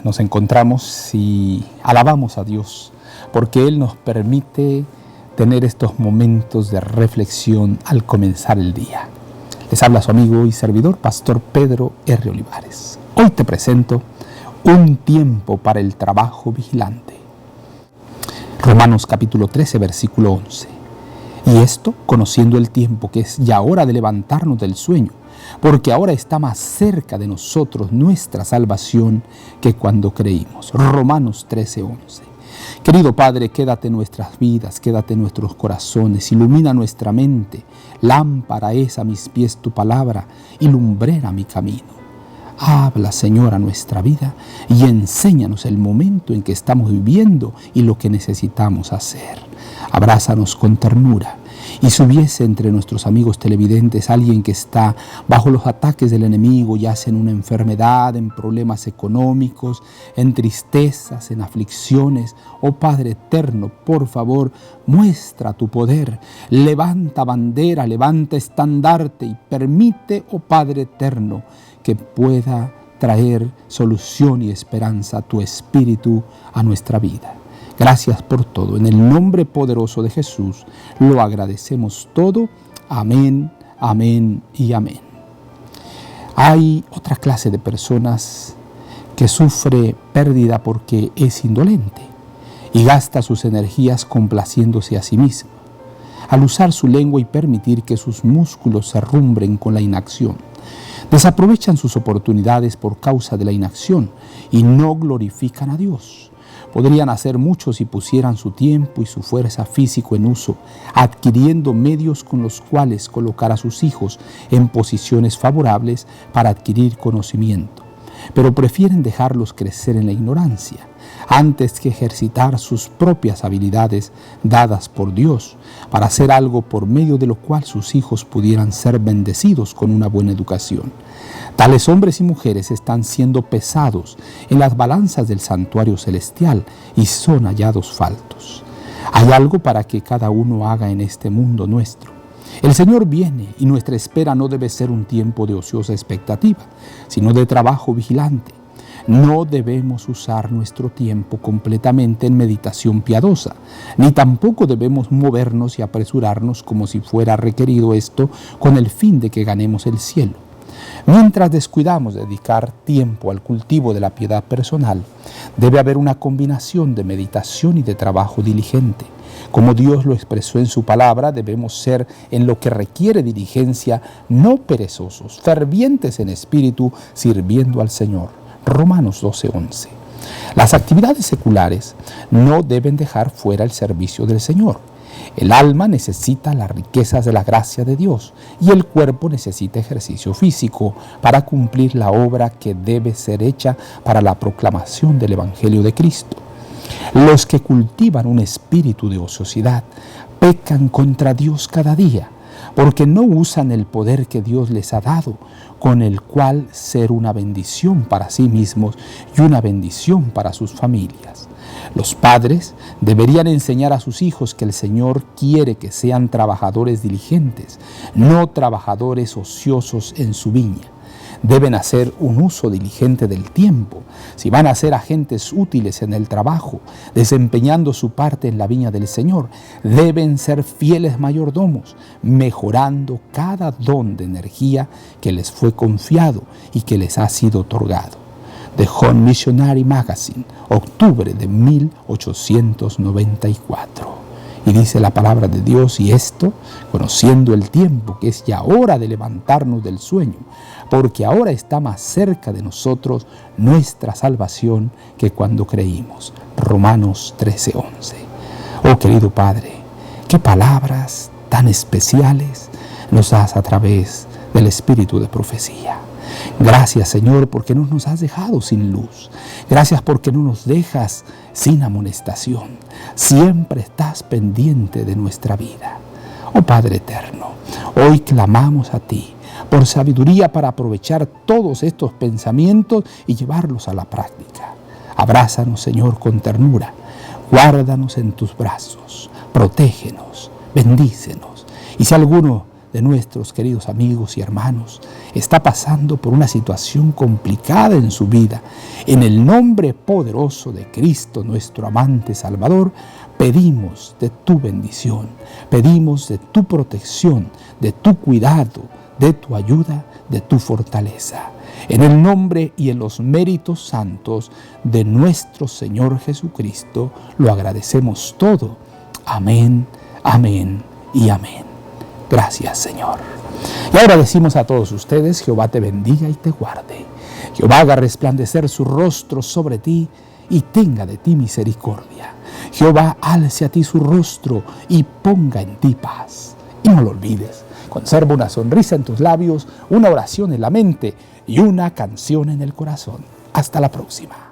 nos encontramos y alabamos a Dios porque Él nos permite tener estos momentos de reflexión al comenzar el día. Les habla su amigo y servidor, Pastor Pedro R. Olivares. Hoy te presento un tiempo para el trabajo vigilante. Romanos capítulo 13, versículo 11. Y esto, conociendo el tiempo, que es ya hora de levantarnos del sueño, porque ahora está más cerca de nosotros nuestra salvación que cuando creímos. Romanos 13, 11. Querido Padre, quédate en nuestras vidas, quédate en nuestros corazones, ilumina nuestra mente. Lámpara es a mis pies tu palabra y lumbrera mi camino. Habla, Señor, a nuestra vida y enséñanos el momento en que estamos viviendo y lo que necesitamos hacer. Abrázanos con ternura. Y si hubiese entre nuestros amigos televidentes alguien que está bajo los ataques del enemigo, ya sea en una enfermedad, en problemas económicos, en tristezas, en aflicciones, oh Padre eterno, por favor, muestra tu poder, levanta bandera, levanta estandarte y permite, oh Padre eterno, que pueda traer solución y esperanza a tu Espíritu a nuestra vida. Gracias por todo. En el nombre poderoso de Jesús lo agradecemos todo. Amén, amén y amén. Hay otra clase de personas que sufre pérdida porque es indolente y gasta sus energías complaciéndose a sí mismo, al usar su lengua y permitir que sus músculos se rumbren con la inacción. Desaprovechan sus oportunidades por causa de la inacción y no glorifican a Dios. Podrían hacer mucho si pusieran su tiempo y su fuerza físico en uso, adquiriendo medios con los cuales colocar a sus hijos en posiciones favorables para adquirir conocimiento. Pero prefieren dejarlos crecer en la ignorancia, antes que ejercitar sus propias habilidades dadas por Dios, para hacer algo por medio de lo cual sus hijos pudieran ser bendecidos con una buena educación. Tales hombres y mujeres están siendo pesados en las balanzas del santuario celestial y son hallados faltos. Hay algo para que cada uno haga en este mundo nuestro. El Señor viene y nuestra espera no debe ser un tiempo de ociosa expectativa, sino de trabajo vigilante. No debemos usar nuestro tiempo completamente en meditación piadosa, ni tampoco debemos movernos y apresurarnos como si fuera requerido esto con el fin de que ganemos el cielo. Mientras descuidamos de dedicar tiempo al cultivo de la piedad personal, debe haber una combinación de meditación y de trabajo diligente. Como Dios lo expresó en su palabra, debemos ser en lo que requiere diligencia, no perezosos, fervientes en espíritu, sirviendo al Señor. Romanos 12:11. Las actividades seculares no deben dejar fuera el servicio del Señor. El alma necesita las riquezas de la gracia de Dios y el cuerpo necesita ejercicio físico para cumplir la obra que debe ser hecha para la proclamación del Evangelio de Cristo. Los que cultivan un espíritu de ociosidad pecan contra Dios cada día, porque no usan el poder que Dios les ha dado, con el cual ser una bendición para sí mismos y una bendición para sus familias. Los padres deberían enseñar a sus hijos que el Señor quiere que sean trabajadores diligentes, no trabajadores ociosos en su viña. Deben hacer un uso diligente del tiempo. Si van a ser agentes útiles en el trabajo, desempeñando su parte en la viña del Señor, deben ser fieles mayordomos, mejorando cada don de energía que les fue confiado y que les ha sido otorgado. The Home Missionary Magazine, octubre de 1894. Y dice la palabra de Dios, y esto, conociendo el tiempo, que es ya hora de levantarnos del sueño, porque ahora está más cerca de nosotros nuestra salvación que cuando creímos. Romanos 13:11. Oh querido Padre, qué palabras tan especiales nos das a través del espíritu de profecía. Gracias, Señor, porque no nos has dejado sin luz. Gracias porque no nos dejas sin amonestación. Siempre estás pendiente de nuestra vida. Oh Padre eterno, hoy clamamos a ti por sabiduría para aprovechar todos estos pensamientos y llevarlos a la práctica. Abrázanos, Señor, con ternura. Guárdanos en tus brazos. Protégenos, bendícenos. Y si alguno de nuestros queridos amigos y hermanos está pasando por una situación complicada en su vida, en el nombre poderoso de Cristo, nuestro amante Salvador, pedimos de tu bendición, pedimos de tu protección, de tu cuidado, de tu ayuda, de tu fortaleza. En el nombre y en los méritos santos de nuestro Señor Jesucristo, lo agradecemos todo. Amén, amén y amén. Gracias, Señor. Y ahora decimos a todos ustedes: Jehová te bendiga y te guarde. Jehová haga resplandecer su rostro sobre ti y tenga de ti misericordia. Jehová alce a ti su rostro y ponga en ti paz. Y no lo olvides, conserva una sonrisa en tus labios, una oración en la mente y una canción en el corazón. Hasta la próxima.